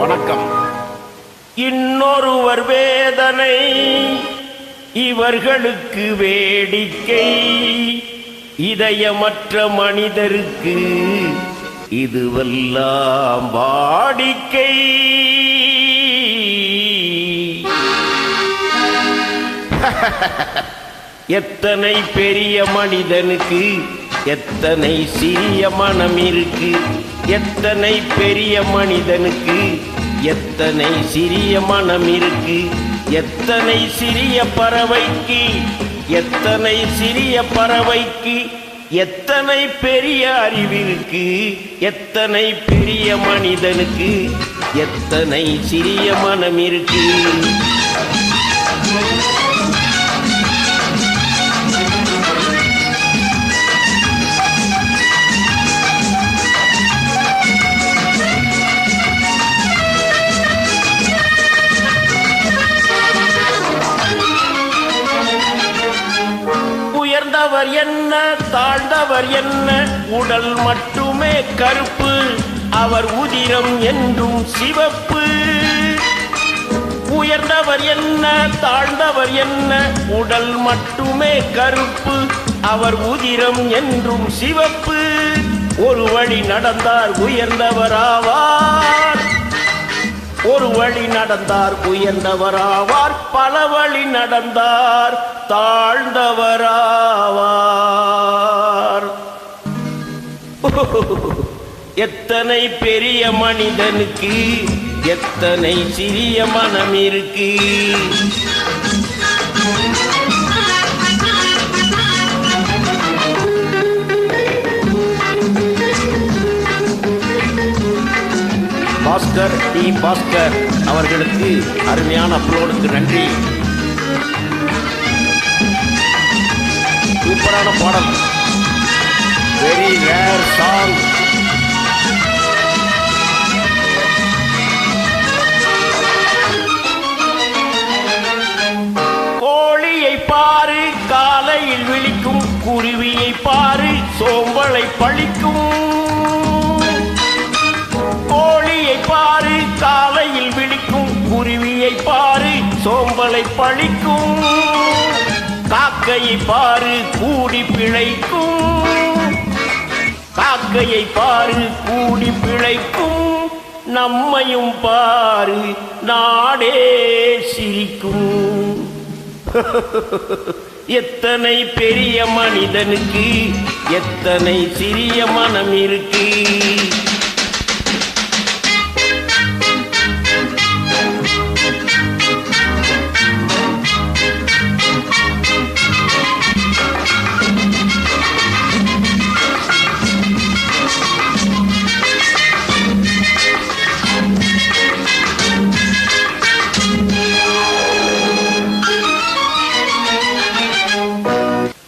வணக்கம். இன்னொருவர் வேதனை இவர்களுக்கு வேடிக்கை, இதயமற்ற மனிதருக்கு இதுவெல்லாம் வாடிக்கை. எத்தனை பெரிய மனிதனுக்கு எத்தனை சிறிய மனம் இருக்கு, எத்தனை பெரிய மனிதனுக்கு எத்தனை சிறிய மனம் இருக்கு, எத்தனை சிறிய பறவைக்கு எத்தனை சிறிய பறவைக்கு எத்தனை பெரிய அறிவிருக்கு, எத்தனை பெரிய மனிதனுக்கு எத்தனை சிறிய மனம் இருக்கு. உயர்ந்தவர் என்ன தாழ்ந்தவர் என்ன, உடல் மட்டுமே கருப்பு, அவர் உதிரம் என்றும் சிவப்பு. உயர்ந்தவர் என்ன தாழ்ந்தவர் என்ன, உடல் மட்டுமே கருப்பு, அவர் உதிரம் என்றும் சிவப்பு. ஒரு வழி நடந்தார் உயர்ந்தவராவார், ஒரு வழி நடந்தார் உயர்ந்தவராவார், பல வழி நடந்தார் தாழ்ந்தவராவார். எத்தனை பெரிய மனிதனுக்கு எத்தனை சிறிய மனம் இருக்கு. பாஸ்கர் டி பாஸ்கர் அவர்களுக்கு அருமையான அப்லோடுக்கு நன்றி. சூப்பரான பாடம், வெரி ரேர் சாங். கோழியை பாரு காலையில் விழிக்கும், குருவியை பாரு சோம்பலை பழிக்கும். பாரு காலையில் விழிக்கும், குருவியை பாரு சோம்பலை பழிக்கும். காக்கையை பாரு கூடி பிழைக்கும், காக்கையை பாரு கூடி பிழைக்கும். நம்மையும் பாரு நாடே சிரிக்கும். எத்தனை பெரிய மனிதனுக்கு எத்தனை சிறிய மனம் இருக்கு.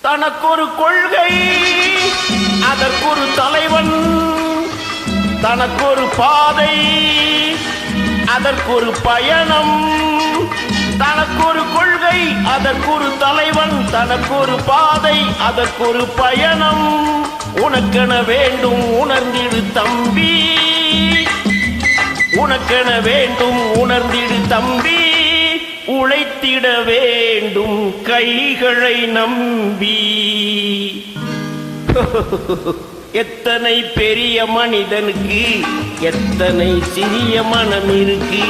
தனக்கொரு கொள்கை அதற்கொரு தலைவன், தனக்கொரு பாதை அதற்கொரு பயணம். தனக்கொரு கொள்கை அதற்கொரு தலைவன், தனக்கொரு பாதை அதற்கொரு பயணம். உனக்கென வேண்டும் உணர்ந்திடு தம்பி, உனக்கென வேண்டும் உணர்ந்திடு தம்பி. உழைத்திட வேண்டும் கைகளை நம்பி. எத்தனை பெரிய மனிதனுக்கு எத்தனை சிறிய மனம் இருக்கு,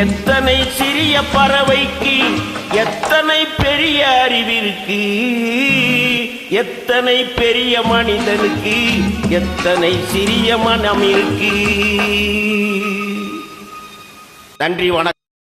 எத்தனை சிறிய பறவைக்கு எத்தனை பெரிய அறிவிருக்கு, எத்தனை பெரிய மனிதனுக்கு எத்தனை சிறிய மனம் இருக்கு. நன்றி, வணக்கம்.